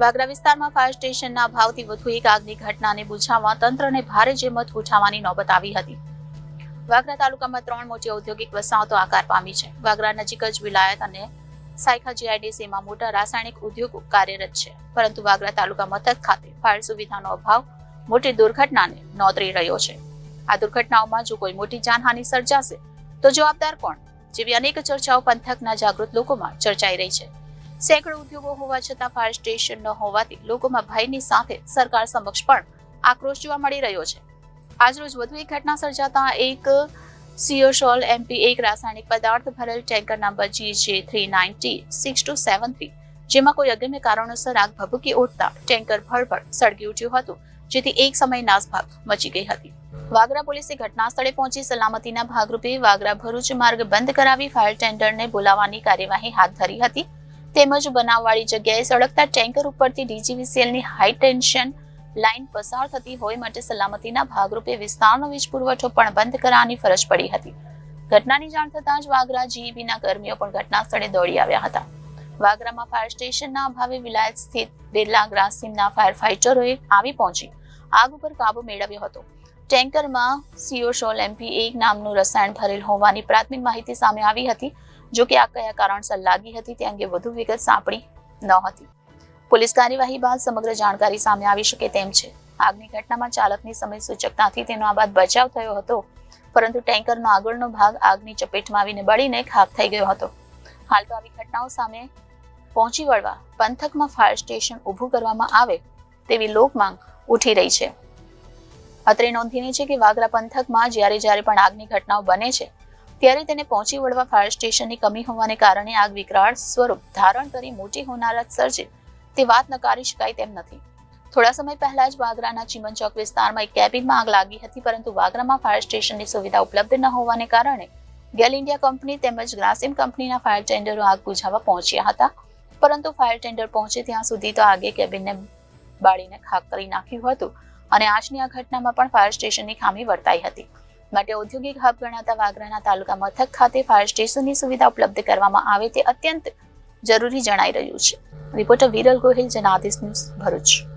વાગરા વિસ્તારમાં ફાયર સ્ટેશનના અભાવથી વધુ એક આગની ઘટનાને બુઝાવવા તંત્રને ભારે જહેમત ઉઠાવવાની નોબત આવી હતી. વાગરા તાલુકામાં 3 મોટી ઔદ્યોગિક વસાહતો આકાર પામી છે. વાગરા નજીક જ વિલાયત અને સાયખા જીઆઈડીસીમાં મોટા રાસાયણિક ઉદ્યોગો કાર્યરત છે, પરંતુ વાગરા તાલુકા મથક ખાતે ફાયર સુવિધાનો અભાવ મોટી દુર્ઘટનાને નોંધી રહ્યો છે. આ દુર્ઘટનાઓમાં જો કોઈ મોટી જાનહાનિ સર્જાશે તો જવાબદાર કોણ જેવી અનેક ચર્ચાઓ પંથકના જાગૃત લોકોમાં ચર્ચાઈ રહી છે. સેંકડો ઉદ્યોગો હોવા છતાં ફાયર સ્ટેશન ન હોવાથી લોકોમાં ભયની સાથે સરકાર સમક્ષ પણ આક્રોશ જોવા મળી રહ્યો છે. આજરોજ વધુ એક ઘટના સર્જાતા એક સિયોશોલ MP1 રાસાયણિક પદાર્થ ભરેલ ટેન્કર નંબર GJ39T6273 જેમાં કોઈ અગમ્ય કારણોસર આગ ભભૂકી ઉઠતા ટેન્કર ભડભડ સળગી ઉઠ્યું હતું, જેથી એક સમય નાસભાગ મચી ગઈ હતી. વાગરા પોલીસે ઘટના સ્થળે પહોંચી સલામતીના ભાગરૂપે વાગરા ભરૂચ માર્ગ બંધ કરાવી ફાયર ટેન્ડરને બોલાવવાની કાર્યવાહી હાથ ધરી હતી. તેમજ બનાવવાળી જગ્યાએ સળગતા ટેન્કર ઉપરથી DGVCLની હાઈ ટેન્શન લાઇન પસાર થતી હોય માટે સલામતીના ભાગરૂપે વિસ્તારનો વીજ પુરવઠો પણ બંધ કરાવવાની ફરજ પડી હતી. ઘટનાની જાણ થતાં જ વાગરા GEBના કર્મીઓ પણ ઘટના સ્થળે દોડી આવ્યા હતા. વાગરામાં ફાયર સ્ટેશનના અભાવે વિલાયત સ્થિત બિરલા ગ્રાસિમના ફાયર ફાઇટરોએ આવી પહોંચી આગ ઉપર કાબુ મેળવ્યો હતો. ટેન્કરમાં સિયોશોલ MP1 નામનું રસાયણ ભરેલ હોવાની પ્રાથમિક માહિતી સામે આવી હતી. જો કે આ કયા કારણસર લાગી હતી તે અંગે વધુ વિગત સાંપડી ન હતી. પોલીસ કાર્યવાહી બાદ સમગ્ર જાણકારી સામે આવી શકે તેમ છે. આગની ઘટનામાં ચાલકની સમય સૂચકતાથી તેનો આ બાદ બચાવ થયો હતો, પરંતુ ટેન્કરનો આગળનો ભાગ આગની ચપેટમાં આવીને બળીને ખાખ થઈ ગયો હતો. હાલ તો આવી ઘટનાઓ સામે પહોંચી વળવા પંથકમાં ફાયર સ્ટેશન ઊભું કરવામાં આવે તેવી લોકમાંગ ઉઠી રહી છે. અત્રે નોંધનીય છે કે વાગરા પંથકમાં જ્યારે પણ આગની ઘટનાઓ બને છે ત્યારે તેને પહોંચી વળવા ફાયર સ્ટેશનની કમી હોવાને કારણે આગ વિકરાળ સ્વરૂપ ધારણ કરી મોટી હોનારત સર્જે તે વાત નકારી શકાય તેમ નથી. થોડા સમય પહેલા જ વાગરાના ચીમન ચોક વિસ્તારમાં એક કેબિનમાં આગ લાગી હતી, પરંતુ વાગરામાં ફાયર સ્ટેશનની સુવિધા ઉપલબ્ધ ન હોવાને કારણે ગેલ ઇન્ડિયા કંપની તેમજ ગ્રાસિમ કંપનીના ફાયર ટેન્ડરો આગ બુઝાવવા પહોંચ્યા હતા, પરંતુ ફાયર ટેન્ડર પહોંચે ત્યાં સુધી તો આગે કેબિનને બાળીને ખાક કરી નાખ્યું હતું અને આજની આ ઘટનામાં પણ ફાયર સ્ટેશનની ખામી વર્તાઈ હતી. માટે ઔદ્યોગિક હબ ગણાતા વાગરાના તાલુકા મથક ખાતે ફાયર સ્ટેશનની સુવિધા ઉપલબ્ધ કરવામાં આવે તે અત્યંત જરૂરી જણાઈ રહ્યું છે. Reporter Viral Gohil, Janadesh news, Bharuch.